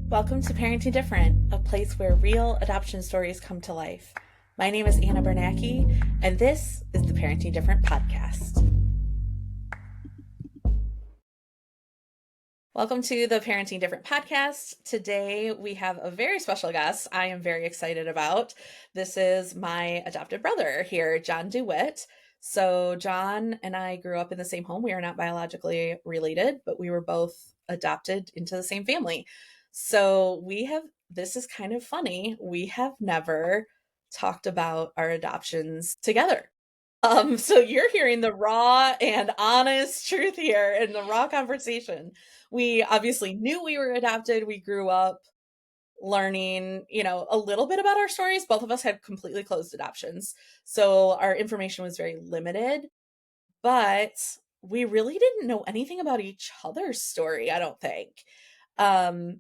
Welcome to Parenting Different, a place where real adoption stories come to life. My name is Anna Bernacki, and this is the Parenting Different podcast. Welcome to the Parenting Different podcast. Today we have a very special guest I am very excited about. This is my adopted brother here, Jon DeWitt. So Jon and I grew up in the same home. We are not biologically related, but we were both adopted into the same family. So this is kind of funny. We have never talked about our adoptions together. So you're hearing the raw and honest truth here in the raw conversation. We obviously knew we were adopted. We grew up learning, a little bit about our stories. Both of us had completely closed adoptions. So our information was very limited, but we really didn't know anything about each other's story, I don't think. And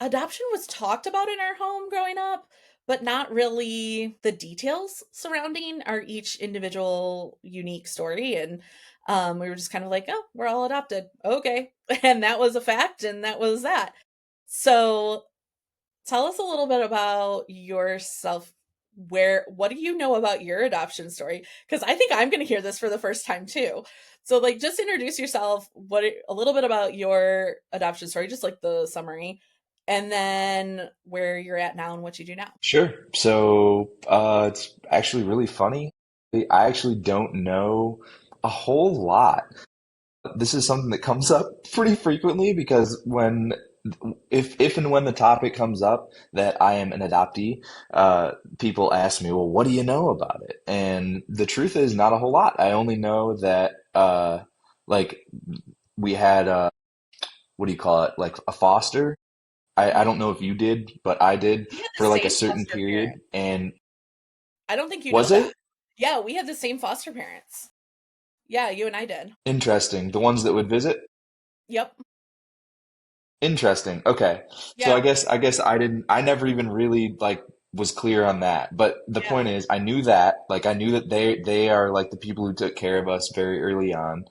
adoption was talked about in our home growing up, but not really the details surrounding our each individual unique story. And we were just kind of like, oh, we're all adopted. Okay. And that was a fact. And that was that. So tell us a little bit about yourself. What do you know about your adoption story? Because I think I'm going to hear this for the first time too. So just introduce yourself, a little bit about your adoption story, just like the summary, and then where you're at now and what you do now. Sure. So it's actually really funny. I actually don't know a whole lot. This is something that comes up pretty frequently because if and when the topic comes up that I am an adoptee, people ask me, well, what do you know about it? And the truth is not a whole lot. I only know that like we had what do you call it? Like a foster. I don't know if you did, but I did We had the for like a same certain foster period. parent. And I don't think you know was that. it Yeah, we had the same foster parents. Yeah, you and I did. interesting? The ones that would visit? Yep. Interesting. Okay. So Yeah. I never even really like was clear on that. But the Yeah. point is I knew that they are like the people who took care of us very early on.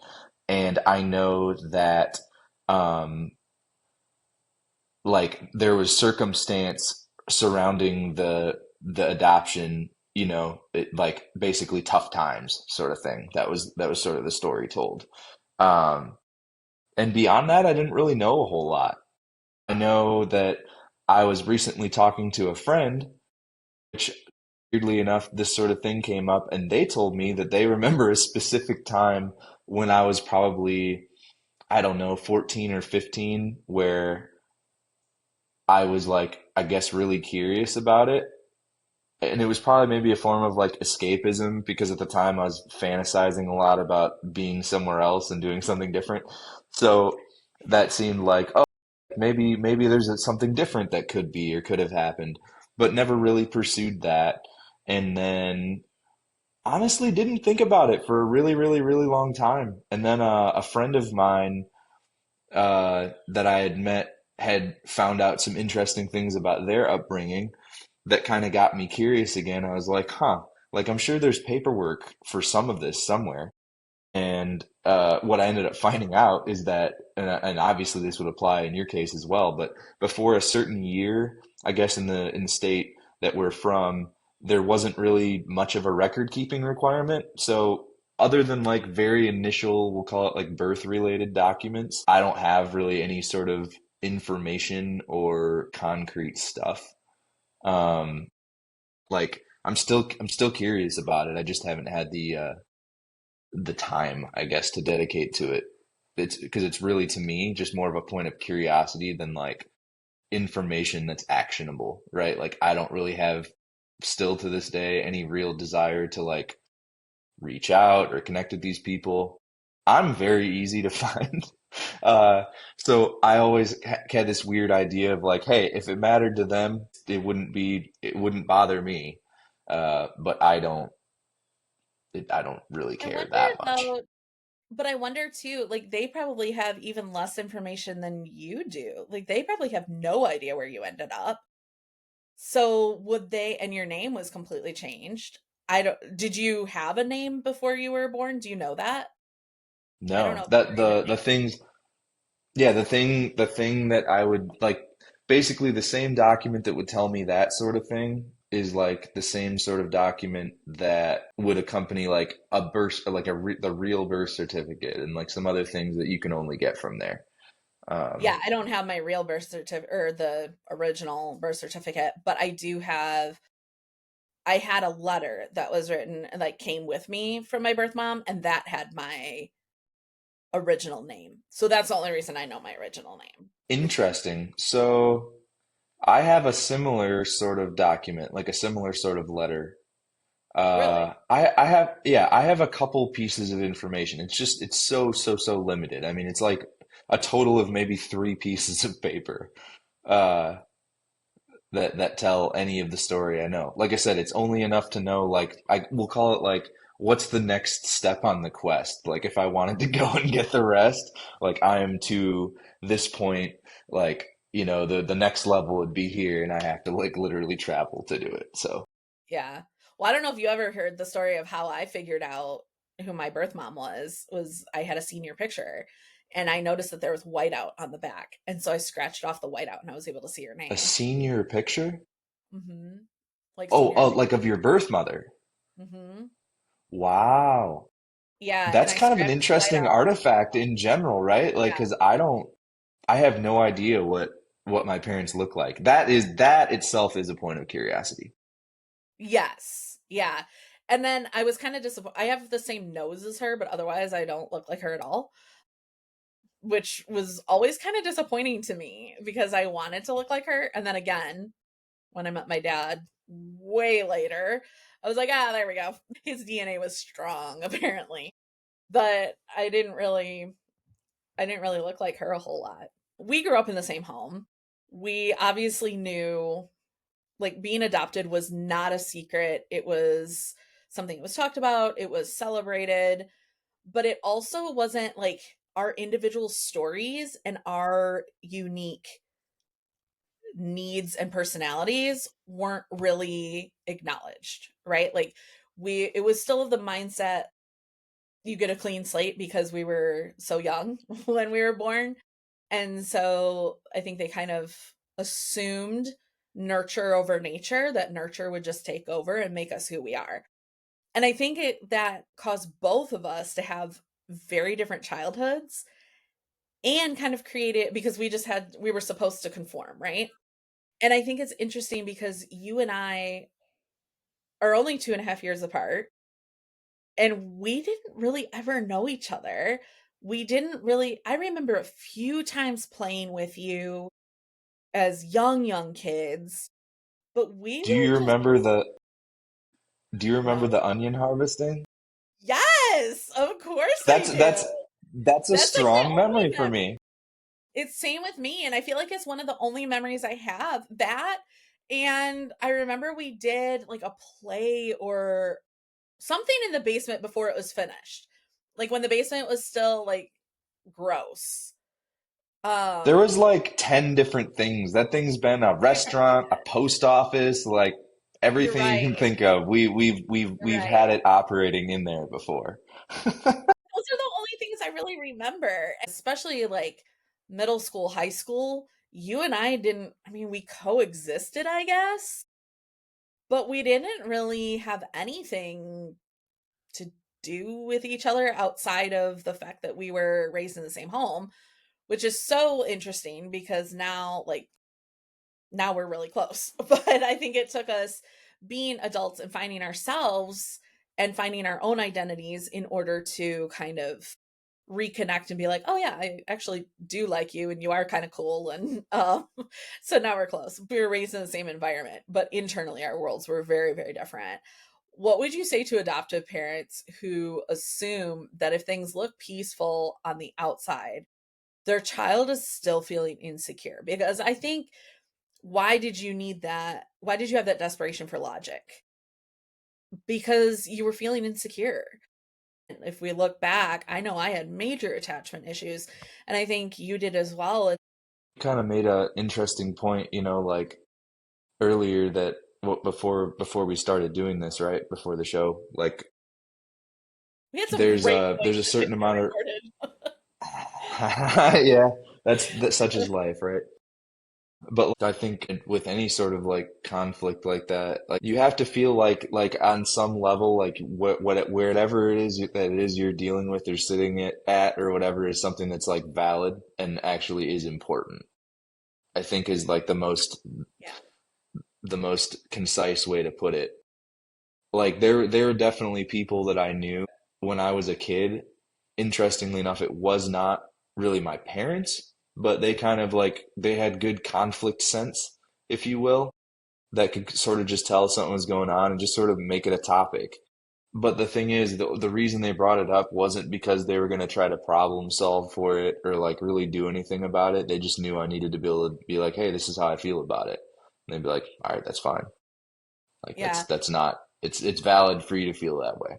And I know that um like there was circumstance surrounding the adoption, like basically tough times sort of thing. That was sort of the story told. Um and beyond that, I didn't really know a whole lot. I know that I was recently talking to a friend, which weirdly enough, this sort of thing came up, and they told me that they remember a specific time when I was probably, I don't know, 14 or 15, where I was like, I guess, really curious about it. And it was probably maybe a form of like escapism because at the time I was fantasizing a lot about being somewhere else and doing something different. So that seemed like, oh, maybe there's something different that could be or could have happened, but never really pursued that. And then honestly didn't think about it for a really, really, really long time. And then a friend of mine that I had met had found out some interesting things about their upbringing that kind of got me curious again. I was like, huh, like I'm sure there's paperwork for some of this somewhere. And what I ended up finding out is that, and obviously this would apply in your case as well, but before a certain year, I guess in the state that we're from, there wasn't really much of a record keeping requirement. So other than like very initial, we'll call it like birth related documents, I don't have really any sort of information or concrete stuff. Um, like I'm still curious about it. I just haven't had the time, I guess, to dedicate to it. It's because it's really to me just more of a point of curiosity than like information that's actionable, right? Like I don't really have still to this day any real desire to like reach out or connect with these people. I'm very easy to find. Uh, so I always had this weird idea of like, hey, if it mattered to them, it wouldn't bother me. But I don't really I care wonder that much. about But I wonder too, they probably have even less information than you do. Like they probably have no idea where you ended up. So and your name was completely changed. Did you have a name before you were born? Do you know that? I don't No, know if you that were even the named. things, yeah, the thing that I would like, basically the same document that would tell me that sort of thing is like the same sort of document that would accompany like a birth, like the real birth certificate and like some other things that you can only get from there. Um, Yeah, I don't have my real birth certificate or the original birth certificate, but I had a letter that was written and like came with me from my birth mom, and that had my original name. So that's the only reason I know my original name. Interesting. So I have a similar sort of document, like a similar sort of letter. Really? I have, yeah, I have a couple pieces of information. It's just, it's so limited. I mean, it's like a total of maybe three pieces of paper, uh, that tell any of the story I know. Like I said, it's only enough to know, like, we'll call it like, what's the next step on the quest? Like, if I wanted to go and get the rest, like, I am to this point, like, the next level would be here, and I have to like literally travel to do it. So, Yeah. Well, I don't know if you ever heard the story of how I figured out who my birth mom was I had a senior picture and I noticed that there was whiteout on the back. And so I scratched off the whiteout and I was able to see her a name. senior picture? Mhm. Like Oh, senior like of your birth mother. Mhm. Wow. Yeah, and That's I kind of an scratched the interesting whiteout. artifact in general, right? Like, Yeah. 'cause I have no idea what my parents look like. That itself is a point of curiosity. Yes. Yeah. And then I was kind of disappointed. I have the same nose as her, but otherwise I don't look like her at all, which was always kind of disappointing to me because I wanted to look like her. And then again, when I met my dad way later, I was like, ah, there we go. His DNA was strong, apparently. But I didn't really look like her a whole lot. We grew up in the same home. We obviously knew like being adopted was not a secret. It was something that was talked about, it was celebrated, but it also wasn't like our individual stories and our unique needs and personalities weren't really acknowledged, right? Like it was still of the mindset you get a clean slate because we were so young when we were born. And so I think they kind of assumed nurture over nature, that nurture would just take over and make us who we are. And I think that caused both of us to have very different childhoods and kind of create it because we were supposed to conform, right? And I think it's interesting because you and I are only 2.5 years apart, and we didn't really ever know each other. We didn't really, I remember a few times playing with you as young kids, but we Do you were just remember the do you remember young. the onion harvesting? Yes, of course I That's do. that's that's a That's like my strong only memory for memory. me. It's same with me, and I feel like it's one of the only memories I have. That, and I remember we did like a play or something in the basement before it was finished. Like when the basement was still like gross. There Um, was like 10 different things. That thing's been a restaurant, a post office, like you're everything you right. can think of. You're We've right. had it operating in there before. Those are the only things I really remember, especially like middle school, high school. You and I didn't, I mean, we coexisted, I guess, but we didn't really have anything to do with each other outside of the fact that we were raised in the same home, which is so interesting because now we're really close. But I think it took us being adults and finding ourselves and finding our own identities in order to kind of reconnect and be like, oh yeah, I actually do like you and you are kind of cool. And so now we're close. We were raised in the same environment, but internally our worlds were very, very different. What would you say to adoptive parents who assume that if things look peaceful on the outside, their child is still feeling insecure? Because I think, why did you need that? Why did you have that desperation for logic? Because you were feeling insecure. If we look back, I know I had major attachment issues, and I think you did as well. Kind of made a interesting point, like earlier that before we started doing this, right? Before the show, like We had some great there's a points to certain get amount of recorded. yeah, that's that such is life, right? But I think with any sort of like conflict like that, like you have to feel like on some level, like whatever it is that it is you're dealing with or sitting at or whatever is something that's like valid and actually is important. I think is like Yeah. the most concise way to put it. Like there are definitely people that I knew when I was a kid. Interestingly enough, it was not really my parents, but they kind of like they had good conflict sense, if you will, that could sort of just tell something was going on and just sort of make it a topic. But the thing is, the reason they brought it up wasn't because they were going to try to problem solve for it or like really do anything about it. They just knew I needed to be able to be like, hey, this is how I feel about it. And they'd be like, all right, that's fine. Like Yeah. that's not it's valid for you to feel that way.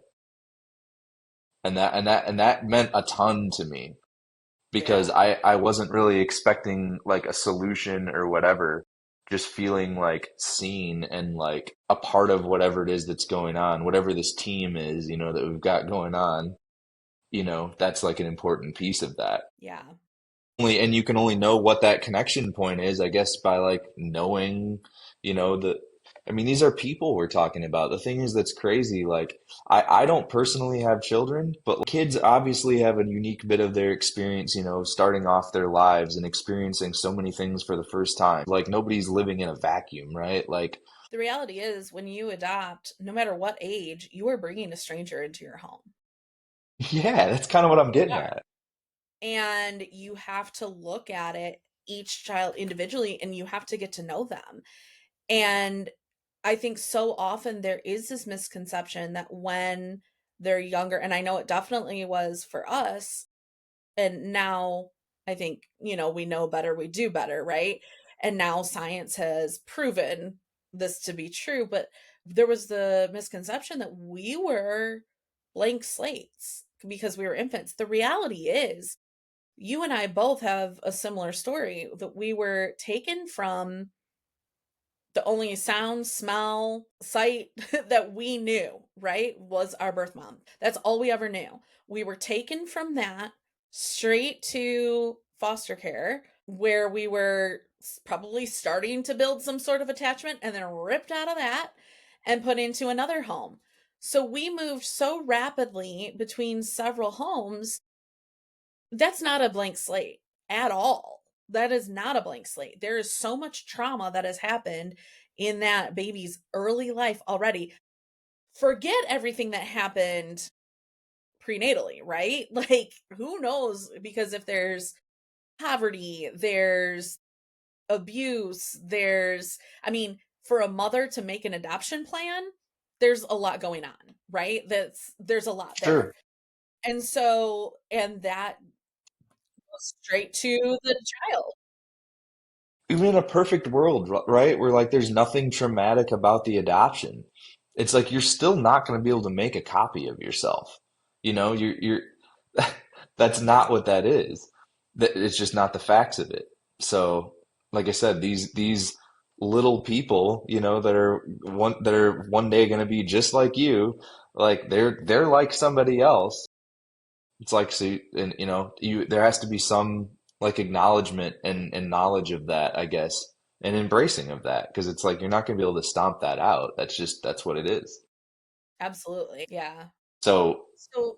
And that meant a ton to me because Yeah. I wasn't really expecting like a solution or whatever, just feeling like seen and like a part of whatever it is that's going on, whatever this team is, that we've got going on, that's like an important piece of that. Yeah. And you can only know what that connection point is, I guess, by like knowing, the I mean, these are people we're talking about. The thing is that's crazy, like I don't personally have children, but kids obviously have a unique bit of their experience, starting off their lives and experiencing so many things for the first time. Like nobody's living in a vacuum, right? Like, The reality is, when you adopt, no matter what age, you are bringing a stranger into your home. yeah, that's kind of what I'm You getting are. at. And you have to look at it, each child individually, and you have to get to know them. And I think so often there is this misconception that when they're younger, and I know it definitely was for us, and now I think, we know better, we do better, right? And now science has proven this to be true, but there was the misconception that we were blank slates because we were infants. The reality is, you and I both have a similar story that we were taken from the only sound, smell, sight that we knew, right, was our birth mom. That's all we ever knew. We were taken from that straight to foster care, where we were probably starting to build some sort of attachment and then ripped out of that and put into another home. So we moved so rapidly between several homes. That's not a blank slate at all. That is not a blank slate. There is so much trauma that has happened in that baby's early life already. Forget everything that happened prenatally, right? Like, who knows? Because if there's poverty, there's abuse, I mean, for a mother to make an adoption plan, there's a lot going on, right? There's a lot there. Sure. And that goes straight to the child. Even in a perfect world, right? Where like there's nothing traumatic about the adoption. It's like you're still not going to be able to make a copy of yourself. You're that's Yeah. not what that is. That it's just not the facts of it. So, like I said, these little people, that are one day going to be just like you, like they're like somebody else. It's like so, and there has to be some like acknowledgement and knowledge of that, I guess, and embracing of that because it's like you're not going to be able to stomp that out. That's what it is. Absolutely. Yeah. So So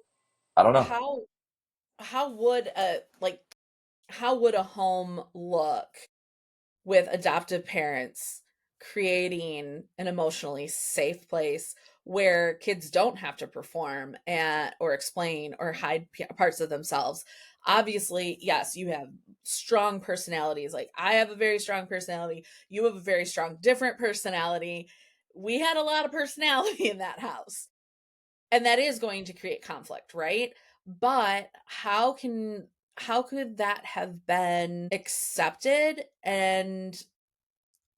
I don't know. how how would a home look with adoptive parents creating an emotionally safe place where kids don't have to perform or explain or hide parts of themselves? Obviously, yes, you have strong personalities. Like, I have a very strong personality. You have a very strong different personality. We had a lot of personality in that house. And that is going to create conflict, right? But how could that have been accepted and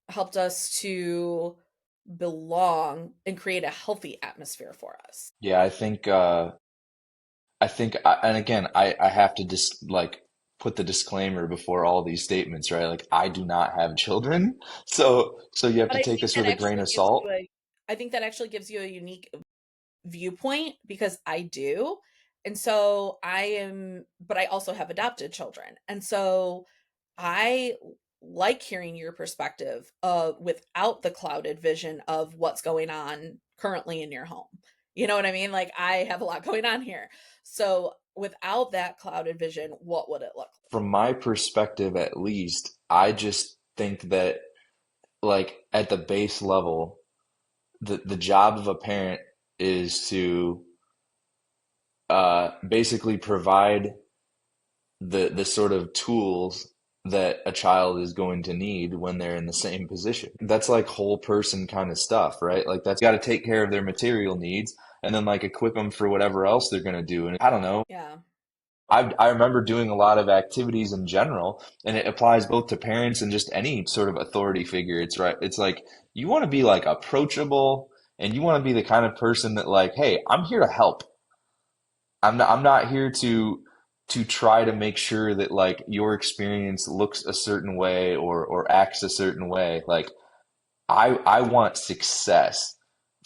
helped us to belong and create a healthy atmosphere for us? Yeah, and again, I have to just like put the disclaimer before all these statements, right? Like I do not have children, so you have But to take this with a grain of salt. I think that actually gives you a unique viewpoint, because I do. And so but I also have adopted children. And so I like hearing your perspective without the clouded vision of what's going on currently in your home. You know what I mean? Like I have a lot going on here. So without that clouded vision, what would it look From my perspective, at least, I just think that, like, at the base level, the job of a parent is to basically provide the sort of tools that a child is going to need when they're in the same position. That's like whole person kind of stuff, right? Like that's got to take care of their material needs and then like equip them for whatever else they're going to do. And I don't know. like? Yeah. I remember doing a lot of activities in general, and it applies both to parents and just any sort of authority figure. It's right. It's like you want to be like approachable and you want to be the kind of person that like, hey, I'm here to help. I'm not here to try to make sure that like your experience looks a certain way or acts a certain way. Like I want success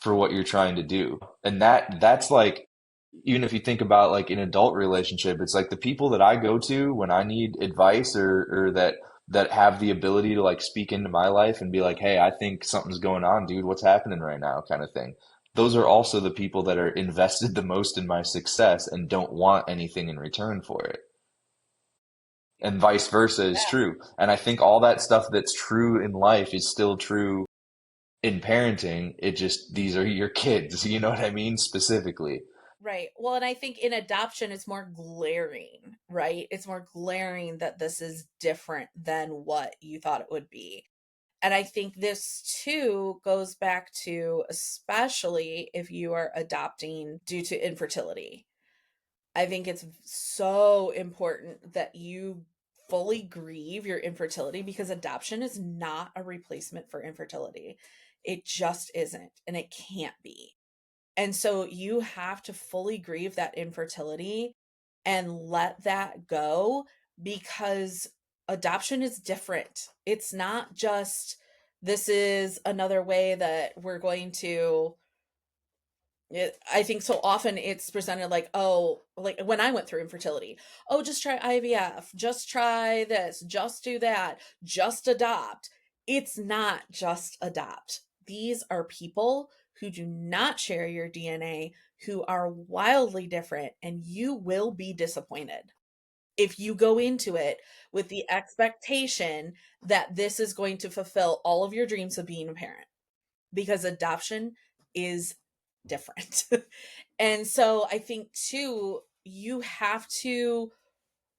for what you're trying to do. And that's like even if you think about like an adult relationship, it's like the people that I go to when I need advice or that have the ability to like speak into my life and be like, "Hey, I think something's going on, dude. What's happening right now?" kind of thing. Those are also the people that are invested the most in my success and don't want anything in return for it. And vice versa is Yeah. true. And I think all that stuff that's true in life is still true in parenting. It just, these are your kids, you know what I mean? Specifically. Right. Well, and I think in adoption, it's more glaring, right? It's more glaring that this is different than what you thought it would be. And I think this too goes back to, especially if you are adopting due to infertility. I think it's so important that you fully grieve your infertility because adoption is not a replacement for infertility. It just isn't, and it can't be. And so you have to fully grieve that infertility and let that go because adoption is different. It's not just this is another way that we're going to I think so often it's presented like, oh, like when I went through infertility, oh, just try IVF, just try this, just do that, just adopt. It's not just adopt. These are people who do not share your DNA, who are wildly different, and you will be disappointed if you go into it with the expectation that this is going to fulfill all of your dreams of being a parent because adoption is different. And so I think too, you have to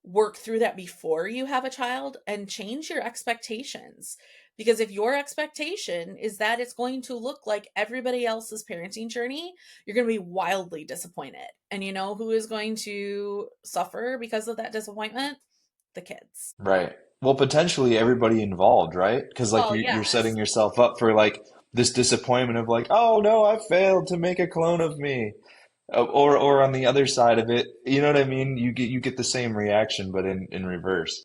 work through that before you have a child and change your expectations. Because if your expectation is that it's going to look like everybody else's parenting journey, you're going to be wildly disappointed. And you know who is going to suffer because of that disappointment? The kids. Right. Well, potentially everybody involved, right? Because like Well, you're setting yes. yourself up for like this disappointment of like, oh no, I failed to make a clone of me. Or on the other side of it, you know what I mean? You get the same reaction, but in reverse.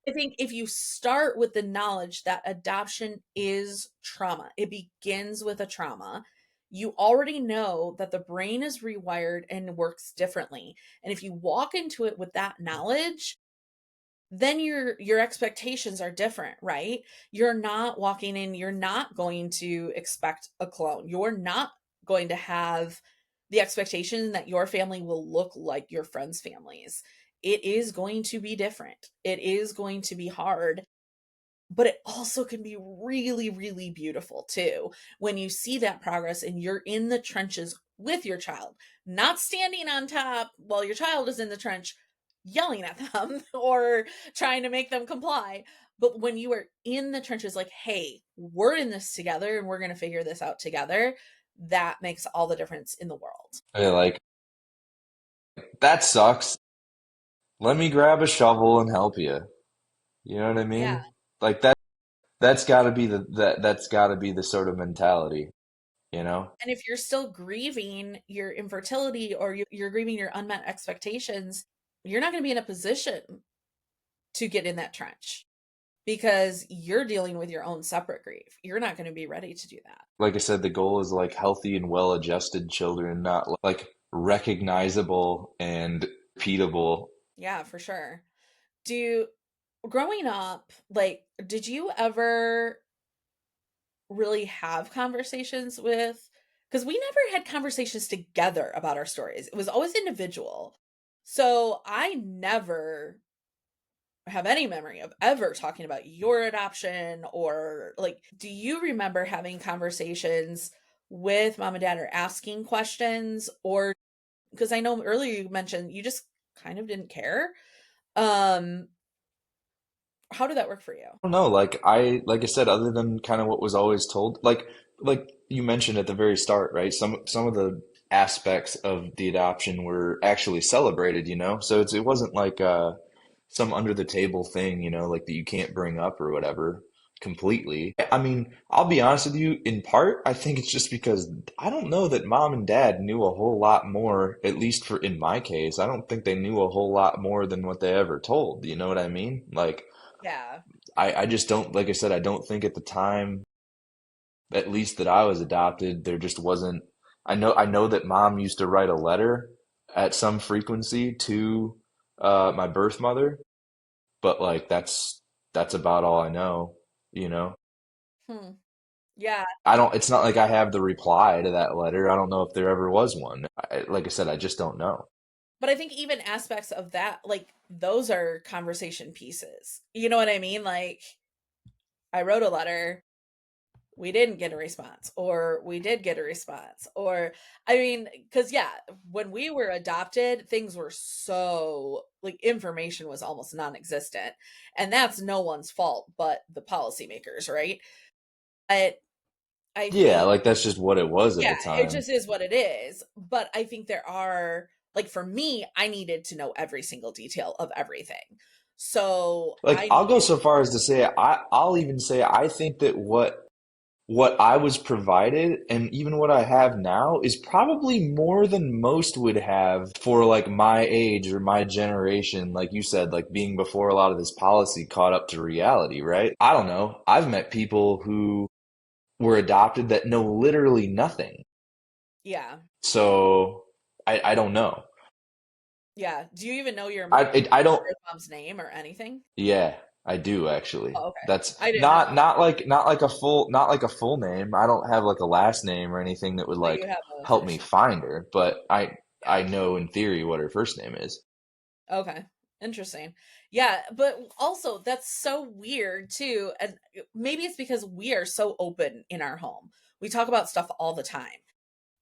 I think if you start with the knowledge that adoption is trauma, it begins with a trauma. You already know that the brain is rewired and works differently. And if you walk into it with that knowledge, then your expectations are different, right? You're not walking in, you're not going to expect a clone. You're not going to have the expectation that your family will look like your friends' families. It is going to be different. It is going to be hard, but it also can be really, really beautiful too when you see that progress and you're in the trenches with your child, not standing on top while your child is in the trench yelling at them or trying to make them comply. But when you are in the trenches, like, hey, we're in this together and we're going to figure this out together, that makes all the difference in the world. Yeah, like that sucks. Let me grab a shovel and help you. You know what I Yeah. mean? Like that's got to be that's got to be the sort of mentality, you know? And if you're still grieving your infertility or you're grieving your unmet expectations, you're not going to be in a position to get in that trench because you're dealing with your own separate grief. You're not going to be ready to do that. Like I said, the goal is like healthy and well-adjusted children, not like recognizable and repeatable. Yeah, for sure. Do growing up, like, did you ever really have conversations with, because we never had conversations together about our stories. It was always individual. So I never have any memory of ever talking about your adoption, or like, do you remember having conversations with mom and dad or asking questions? Or because I know earlier you mentioned you just kind of didn't care. Um, how did that work for you? Don't know, like I said, other than kind of what was always told, like you mentioned at the very start, right? Some of the aspects of the adoption were actually celebrated, you know? So it wasn't like some under the table thing, you know, like that you can't bring up or whatever completely. I mean, I'll be honest with you, in part, I think it's just because I don't know that mom and dad knew a whole lot more, at least for in my case. I don't think they knew a whole lot more than what they ever told. You know what I mean? Like Yeah. I just don't, like I said, I don't think at the time, at least that I was adopted, there just wasn't. I know that mom used to write a letter at some frequency to my birth mother, but like that's about all I know, you know. Hmm. Yeah. I don't, it's not like I have the reply to that letter. I don't know if there ever was one. Like I said, I just don't know. But I think even aspects of that, like, those are conversation pieces. You know what I mean? Like, I wrote a letter, we didn't get a response, or we did get a response, or, I mean, because, yeah, when we were adopted, things were so, like, information was almost non existent. And that's no one's fault but the policymakers, right? But I Yeah, think, like that's just what it was at yeah, the it time. just is what it is. But I think there are, like, for me, I needed to know every single detail of everything. So Like I I'll go needed, so far as to say I'll even say I think that what I was provided and even what I have now is probably more than most would have for like my age or my generation, like you said, like being before a lot of this policy caught up to reality, right? I don't know. I've met people who were adopted that know literally nothing. yeah, So I don't know. yeah. Do you even know I don't. birth mom's name or anything? Yeah, I do actually. Oh, okay. That's I didn't know, not like a full name. I don't have like a last name or anything that would but you like have a help me first. find her, but I Yeah. know in theory what her first name is. Okay. Interesting. Yeah, but also that's so weird too. And maybe it's because we are so open in our home. We talk about stuff all the time.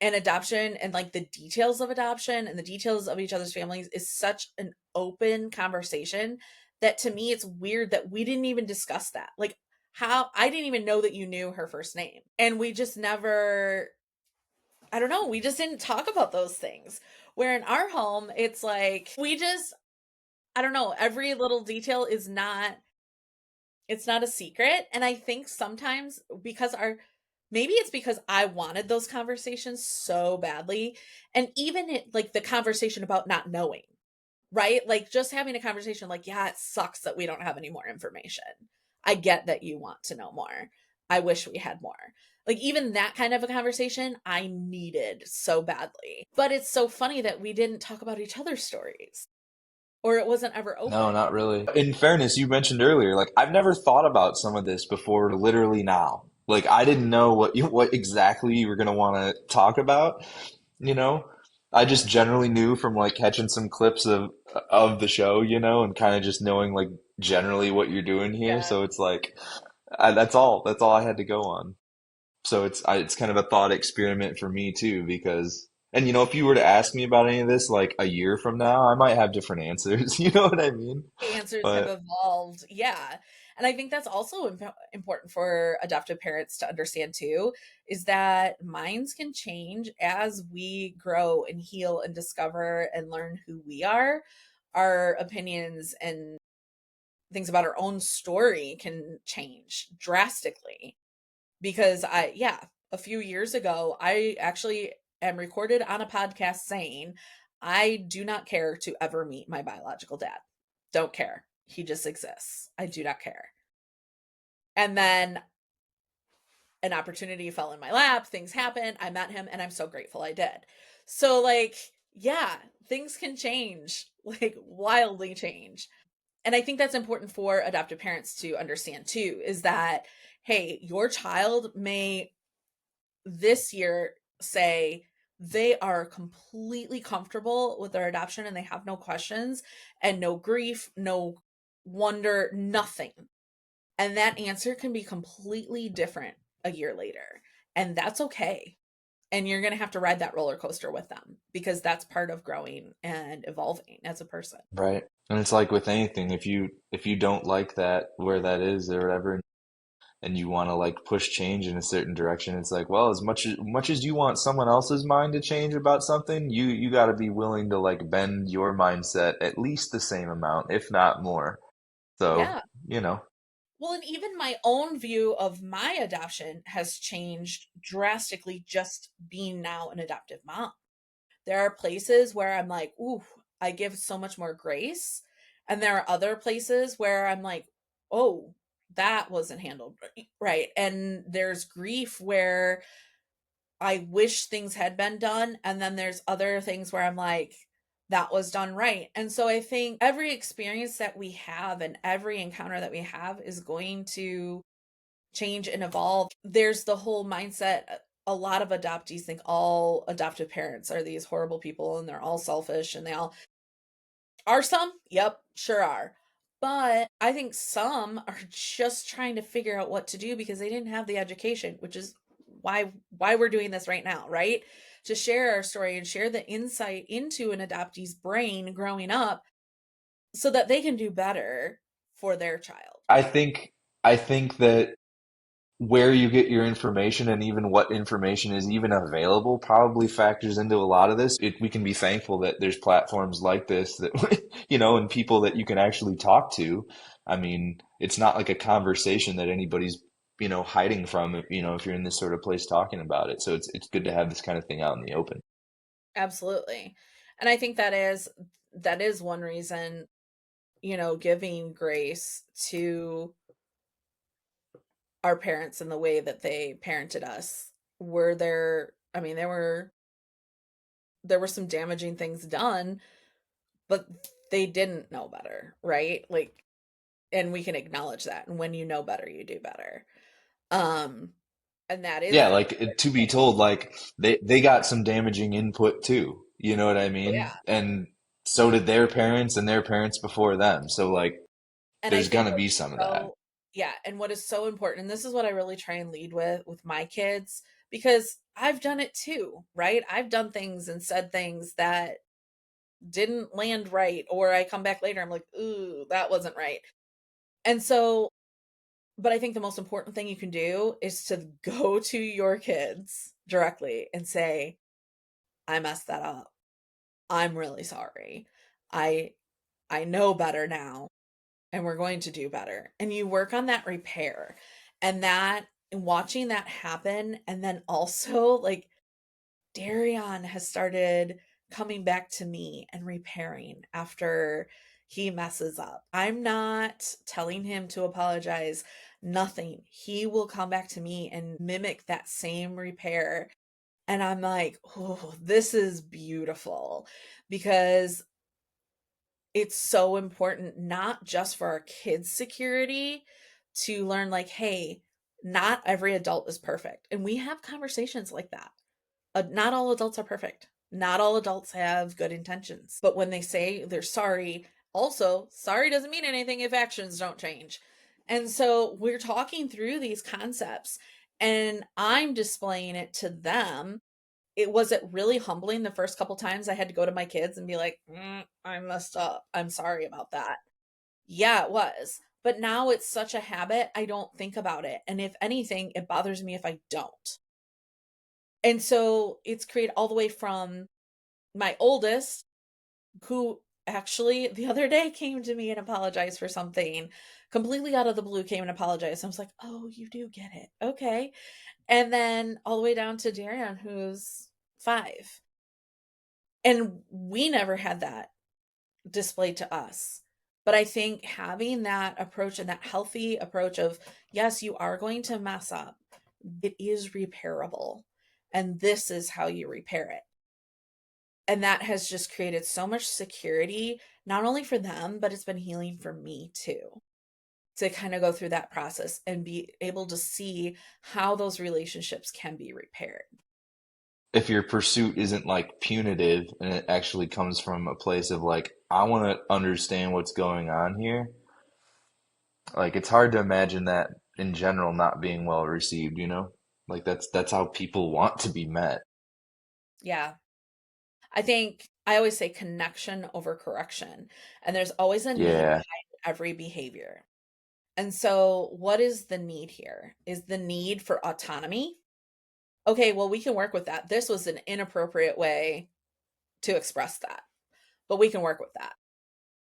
And adoption and like the details of adoption and the details of each other's families is such an open conversation that to me it's weird that we didn't even discuss that. Like, how I didn't even know that you knew her first name. And we just never, I don't know, we just didn't talk about those things. Where in our home, it's like we just, I don't know, every little detail is not, it's not a secret. And I think sometimes because our, maybe it's because I wanted those conversations so badly. And even it, like the conversation about not knowing, right? Like just having a conversation like, yeah, it sucks that we don't have any more information. I get that you want to know more. I wish we had more. Like even that kind of a conversation I needed so badly. But it's so funny that we didn't talk about each other's stories, or it wasn't ever No, open. not really. In fairness, you mentioned earlier, like I've never thought about some of this before literally now. Like I didn't know what exactly you were gonna want to talk about, you know? I just generally knew from like catching some clips of the show, you know, and kind of just knowing like generally what you're doing here. Yeah. So it's like that's all I had to go on. So it's kind of a thought experiment for me too, because and you know, if you were to ask me about any of this like a year from now, I might have different answers. You know what I mean? The answers have But evolved. Yeah. And I think that's also important for adoptive parents to understand too, is that minds can change as we grow and heal and discover and learn who we are. Our opinions and things about our own story can change drastically. Because yeah, a few years ago, I actually am recorded on a podcast saying, I do not care to ever meet my biological dad. Don't care. He just exists. I do not care. And then an opportunity fell in my lap, things happened, I met him, and I'm so grateful I did. So, like, yeah, things can change, like, wildly change. And I think that's important for adoptive parents to understand too, is that, hey, your child may this year say they are completely comfortable with their adoption and they have no questions and no grief, no wonder, nothing. And that answer can be completely different a year later. And that's okay. And you're going to have to ride that roller coaster with them because that's part of growing and evolving as a person. Right. And it's like with anything, if you don't like that where that is or whatever, and you want to like push change in a certain direction, it's like, well, much as you want someone else's mind to change about something, you got to be willing to like bend your mindset at least the same amount, if not more. So, Yeah. you know, Well, and even my own view of my adoption has changed drastically just being now an adoptive mom. There are places where I'm like, ooh, I give so much more grace. And there are other places where I'm like, oh, that wasn't handled right. And there's grief where I wish things had been done. And then there's other things where I'm like, that was done right. And so I think every experience that we have and every encounter that we have is going to change and evolve. There's the whole mindset. A lot of adoptees think all adoptive parents are these horrible people and they're all selfish and they all are some. Yep, sure are. But I think some are just trying to figure out what to do because they didn't have the education, which is why we're doing this right now, right? To share our story and share the insight into an adoptee's brain growing up so that they can do better for their child. I think I think that where you get your information and even what information is even available probably factors into a lot of this. We can be thankful that there's platforms like this that, you know, and people that you can actually talk to. I mean, it's not like a conversation that anybody's, you know, hiding from, you know, if you're in this sort of place talking about it. So it's good to have this kind of thing out in the open. Absolutely. And I think that is one reason, giving grace to our parents and the way that they parented us. Were there I mean there were some damaging things done, but they didn't know better, right? Like, and we can acknowledge that. And when you know better, you do better. Um and that is Yeah, the like to important be thing. told, like they got some damaging input too. You know what I Oh mean? yeah. And so did their parents and their parents before them. So like And I there's think gonna what's be some of that. so yeah, and what is so important, and this is what I really try and lead with my kids, because I've done it too, right? I've done things and said things that didn't land right, or I come back later, I'm like, ooh, that wasn't right. And so, but I think the most important thing you can do is to go to your kids directly and say, I messed that up. I'm really sorry. I I know better now and we're going to do better. And you work on that repair and that and watching that happen. And then also, like, Darion has started coming back to me and repairing after he messes up. I'm not telling him to apologize, nothing. He will come back to me and mimic that same repair. And I'm like, oh, this is beautiful because it's so important, not just for our kids' security, to learn, like, hey, not every adult is perfect. And we have conversations like that. Not all adults are perfect. Not all adults have good intentions. But when they say they're sorry, also, sorry doesn't mean anything if actions don't change. And so we're talking through these concepts and I'm displaying it to them. It really humbling the first couple times I had to go to my kids and be like, I messed up. I'm sorry about that. Yeah, it was. But now it's such a habit, I don't think about it. And if anything, it bothers me if I don't. And so it's created all the way from my oldest, who actually the other day came to me and apologized for something completely out of the blue, came and apologized. I was like, oh, you do get it. Okay. And then all the way down to Darian, who's 5. And we never had that displayed to us. But I think having that approach and that healthy approach of, yes, you are going to mess up, it is repairable. And this is how you repair it. And that has just created so much security, not only for them, but it's been healing for me too, to kind of go through that process and be able to see how those relationships can be repaired. If your pursuit isn't like punitive and it actually comes from a place of like, I want to understand what's going on here, like it's hard to imagine that in general not being well received, you know? Like that's how people want to be met. Yeah. I think I always say connection over correction, and there's always a need Yeah, behind every behavior. And so, what is the need here? Is the need for autonomy? Okay, well, we can work with that. This was an inappropriate way to express that, but we can work with that.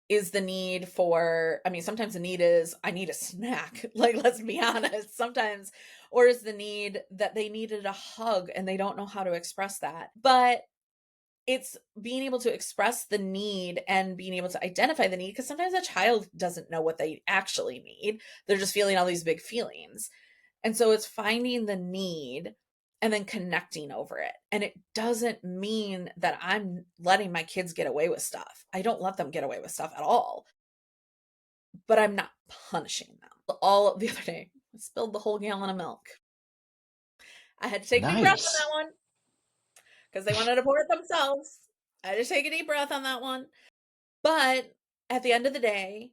Is the need for, I mean, sometimes the need is, I need a snack. Like, let's be honest, sometimes, or is the need that they needed a hug and they don't know how to express that? But it's being able to express the need and being able to identify the need, because sometimes a child doesn't know what they actually need. They're just feeling all these big feelings. And so it's finding the need and then connecting over it. And it doesn't mean that I'm letting my kids get away with stuff. I don't let them get away with stuff at all, but I'm not punishing them. All the other day, I spilled the whole gallon of milk. I had to take a deep breath on nice. that one because they wanted to pour it themselves. I had to take a deep breath on that one. But at the end of the day,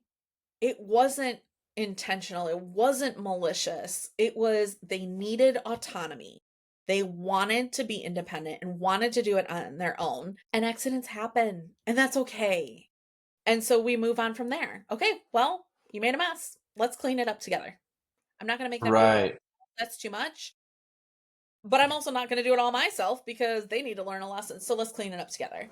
it wasn't intentional. It wasn't malicious. It was they needed autonomy. They wanted to be independent and wanted to do it on their own. And accidents happen, and that's okay. And so we move on from there. Okay, well, you made a mess. Let's clean it up together. I'm not going to make them do it all. Right. That's too much. But I'm also not going to do it all myself because they need to learn a lesson. So let's clean it up together.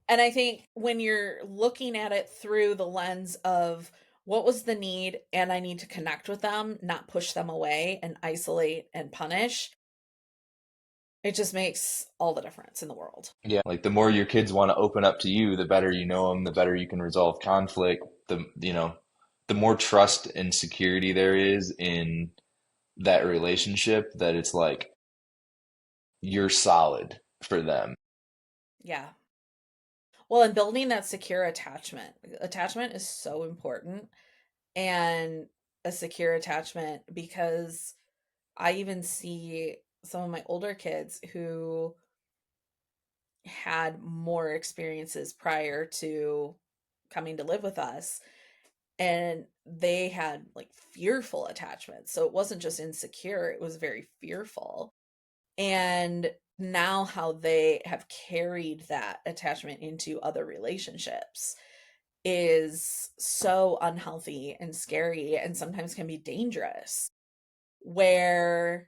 And I think when you're looking at it through the lens of what was the need and I need to connect with them, not push them away and isolate and punish, it just makes all the difference in the world. Yeah, like the more your kids want to open up to you, the better you know them, the better you can resolve conflict, the more trust and security there is in that relationship that it's like you're solid for them. Yeah. Well, and building that secure attachment. Attachment is so important, and a secure attachment, because I even see some of my older kids who had more experiences prior to coming to live with us, and they had like fearful attachments. So it wasn't just insecure, it was very fearful. And now how they have carried that attachment into other relationships is so unhealthy and scary and sometimes can be dangerous, where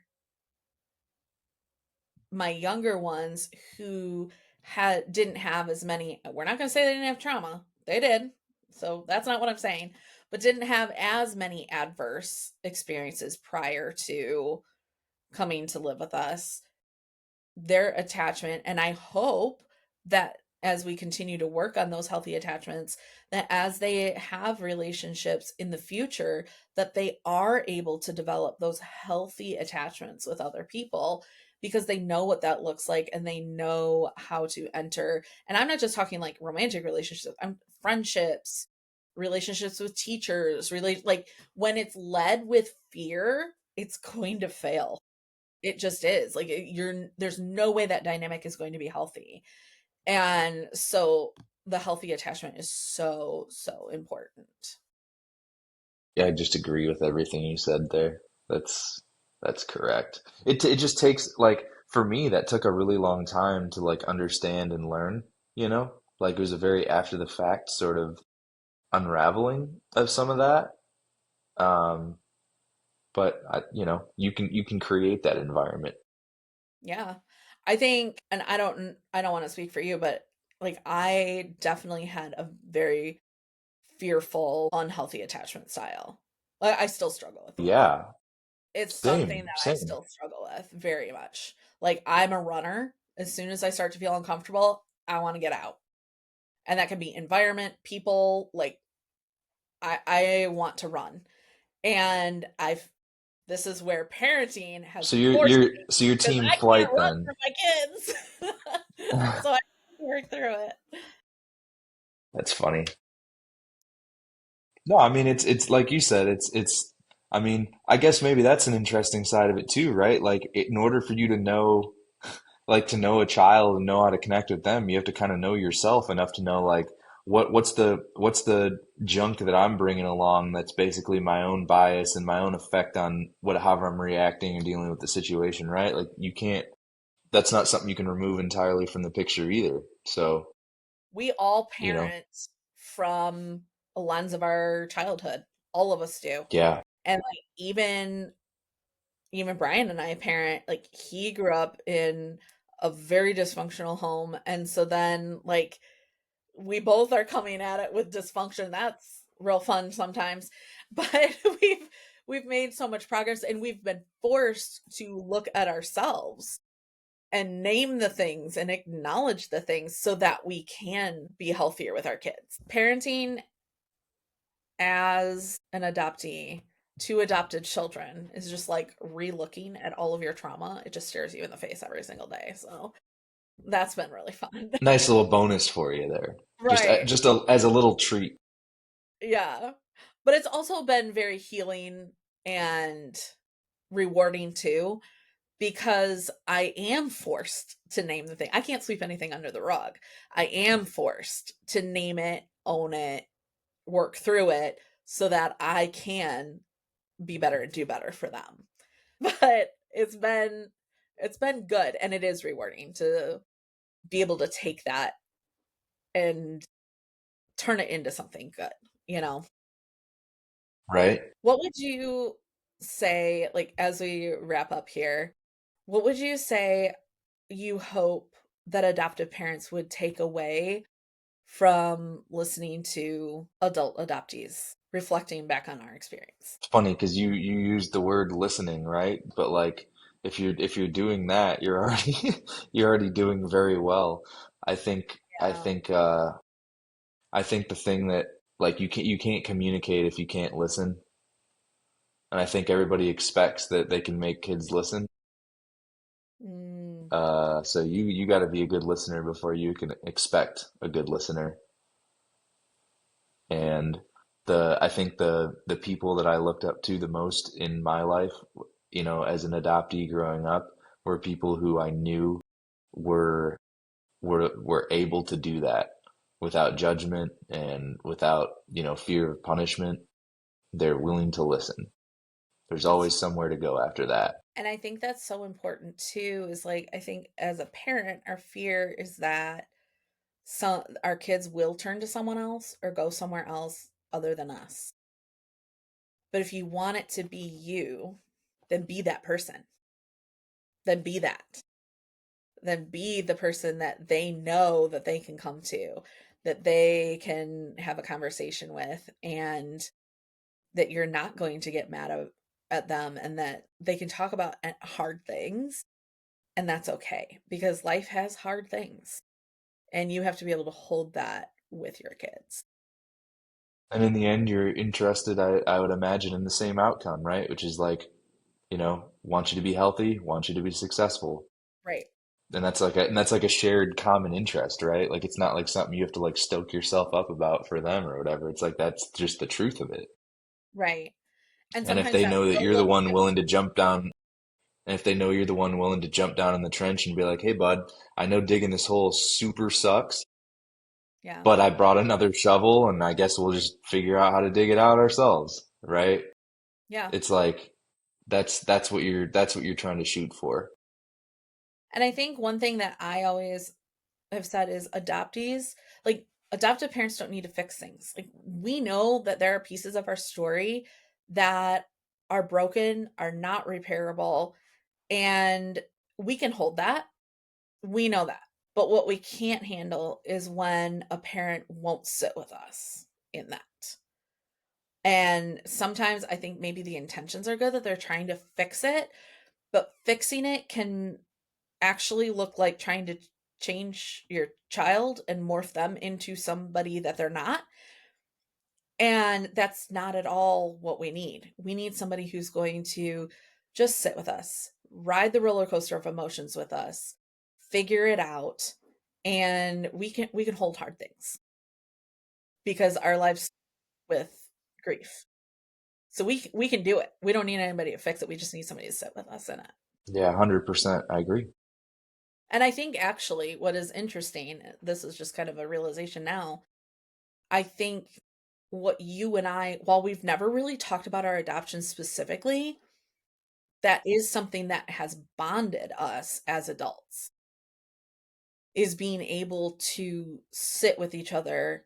my younger ones who had didn't have as many, we're not going to say they didn't have trauma, they did, so that's not what I'm saying, but didn't have as many adverse experiences prior to coming to live with us, their attachment, and I hope that as we continue to work on those healthy attachments, that as they have relationships in the future, that they are able to develop those healthy attachments with other people, because they know what that looks like and they know how to enter. And I'm not just talking like romantic relationships, I'm friendships, relationships with teachers, like when it's led with fear, it's going to fail. It just is. Like there's no way that dynamic is going to be healthy. And so the healthy attachment is so, so important. Yeah, I just agree with everything you said there. That's correct. It just takes like for me that took a really long time to like understand and learn, you know? Like it was a very after the fact sort of unraveling of some of that. Um, but you can create that environment. Yeah. I think, and I don't want to speak for you, but like I definitely had a very fearful, unhealthy attachment style. I still struggle with it. Yeah, It's something same, that I same. still struggle with very much. Like I'm a runner. As soon as I start to feel uncomfortable, I want to get out. And that can be environment, people, like I want to run. And I've this is where parenting has So you're forced you're me, so you're because team I can't flight run then. from my kids. So I work through it. That's funny. No, I mean it's like you said, it's I mean, I guess maybe that's an interesting side of it too, right? Like in order for you to know like to know a child and know how to connect with them, you have to kind of know yourself enough to know like what's the junk that I'm bringing along that's basically my own bias and my own effect on what however I'm reacting and dealing with the situation, right? Like you can't that's not something you can remove entirely from the picture either. So, We all you know, parent from a lens of our childhood. All of us do. yeah, And like even Brian and I parent, like he grew up in a very dysfunctional home. And so then like we both are coming at it with dysfunction. That's real fun sometimes. But we've made so much progress and we've been forced to look at ourselves and name the things and acknowledge the things so that we can be healthier with our kids. Parenting as an adoptee to adopted children is just like re-looking at all of your trauma. It just stares you in the face every single day. So that's been really fun. nice little bonus for you there. Right. As a little treat, Yeah. But it's also been very healing and rewarding too, because I am forced to name the thing. I can't sweep anything under the rug. I am forced to name it, own it, work through it so that I can be better and do better for them. But it's been good and it is rewarding to be able to take that and turn it into something good, you know. right? What would you say, like as we wrap up here, what would you say you hope that adoptive parents would take away from listening to adult adoptees reflecting back on our experience? It's funny because you used the word listening, right? But like if you're doing that, you're already you're already doing very well. I think I Yeah. think I think the thing that like you can't communicate if you can't listen. And I think everybody expects that they can make kids listen. Mm, So you got to be a good listener before you can expect a good listener. And I think the people that I looked up to the most in my life, as an adoptee growing up, were people who I knew were were able to do that without judgment and without, fear of punishment. They're willing to listen. There's that's always somewhere to go after that. and I think that's so important too, is like I think as a parent, our fear is that some our kids will turn to someone else or go somewhere else other than us. But if you want it to be you, then be that person. Then be that. Then be the person that they know that they can come to, that they can have a conversation with, and that you're not going to get mad at them, and that they can talk about hard things, and that's okay because life has hard things, and you have to be able to hold that with your kids. And in the end, you're interested, I would imagine, in the same outcome, right? Which is like, want you to be healthy, want you to be successful. Right. And that's like a shared common interest, right? Like it's not like something you have to like stoke yourself up about for them or whatever. It's like that's just the truth of it. Right. And And if sometimes they that know that will you're the look one willing to different. jump down, and if they know you're the one willing to jump down in the trench and be like, "Hey, bud, I know digging this hole super sucks, Yeah. but I brought another shovel, and I guess we'll just figure out how to dig it out ourselves," right? Yeah. It's like that's what you're trying to shoot for. And I think one thing that I always have said is adoptees, like adoptive parents don't need to fix things. Like we know that there are pieces of our story that are broken, are not repairable, and we can hold that. We know that. But what we can't handle is when a parent won't sit with us in that. And sometimes I think maybe the intentions are good that they're trying to fix it, but fixing it can actually look like trying to change your child and morph them into somebody that they're not. And that's not at all what we need. We need somebody who's going to just sit with us, ride the roller coaster of emotions with us, figure it out, and we can hold hard things because our lives with grief. So we can do it. We don't need anybody to fix it. We just need somebody to sit with us in it. Yeah, 100%. I agree. And I think actually what is interesting, this is just kind of a realization now. I think what you and I, while we've never really talked about our adoption specifically, that is something that has bonded us as adults, is being able to sit with each other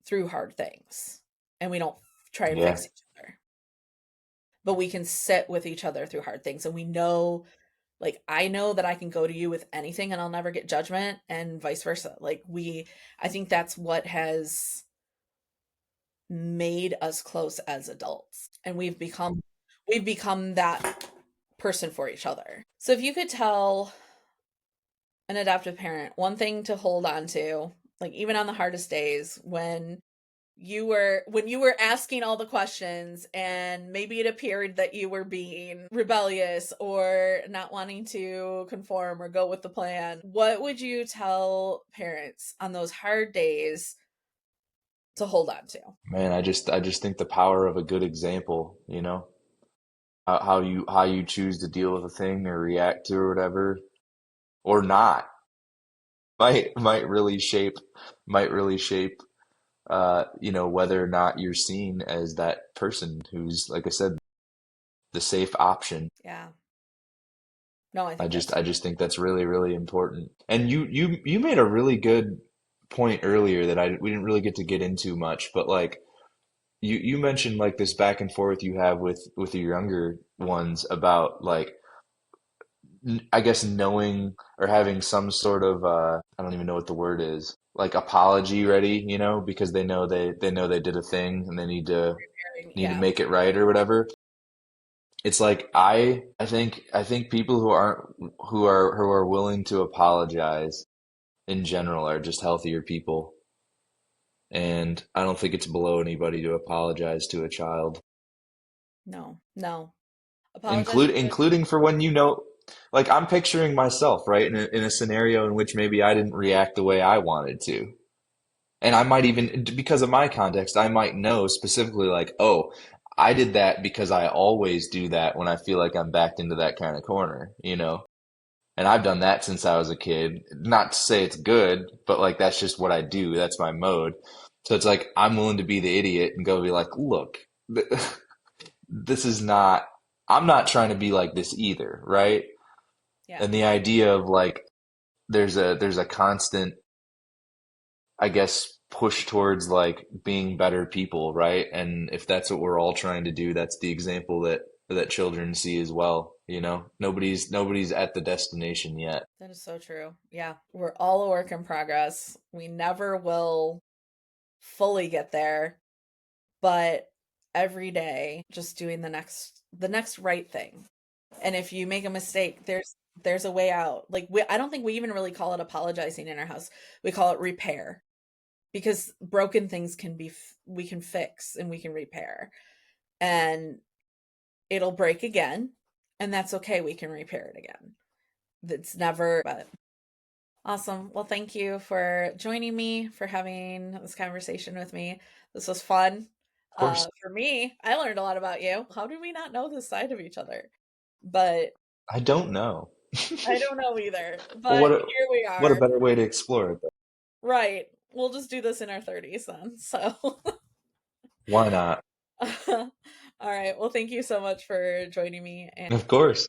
through hard things. And we don't try and Yeah. fix each other, but we can sit with each other through hard things. And we know, like, I know that I can go to you with anything and I'll never get judgment, and vice versa. I think that's what has made us close as adults. And we've become that person for each other. So if you could tell an adoptive parent one thing to hold on to, like even on the hardest days when you were asking all the questions and maybe it appeared that you were being rebellious or not wanting to conform or go with the plan, what would you tell parents on those hard days to hold on to? Man, I just think the power of a good example, you know, how you choose to deal with a thing or react to or whatever, or not, might really shape you know, whether or not you're seen as that person who's, like I said, the safe option. Yeah. No, I I think just that's I just think that's really, really important. And you made a really good point earlier that we didn't really get into much, but like you mentioned like this back and forth you have with your younger ones about like I guess knowing or having some sort of I don't even know what the word is, like apology ready, you know, because they know they did a thing and they need to yeah. make it right or whatever. It's like I think people who are willing to apologize in general are just healthier people. And I don't think it's below anybody to apologize to a child. No, no. Include Apologizing to including for when you know, like I'm picturing myself, right, in a scenario in which maybe I didn't react the way I wanted to. And I might even, because of my context, I might know specifically like, oh, I did that because I always do that when I feel like I'm backed into that kind of corner, you know? And I've done that since I was a kid. Not to say it's good, but like that's just what I do. That's my mode. So it's like I'm willing to be the idiot and go be like, look, this is not, I'm not trying to be like this either, right? yeah. And the idea of like there's a constant, I guess, push towards like being better people, right? And if that's what we're all trying to do, that's the example that children see as well, you know? Nobody's at the destination yet. That is so true. Yeah. We're all a work in progress. We never will fully get there, but every day just doing the next right thing. And if you make a mistake, there's a way out. I don't think we even really call it apologizing in our house. We call it repair, because broken things we can fix and we can repair. And it'll break again, and that's okay. We can repair it again. It's never, but awesome. Well, thank you for joining me, for having this conversation with me. This was fun. Of course, For me, I learned a lot about you. How did we not know this side of each other? But I don't know. I don't know either. Well, But here we what a are. better way to explore it though. Right. We'll just do this in our 30s then. So, Why not? all right. Well, thank you so much for joining me. And Of course.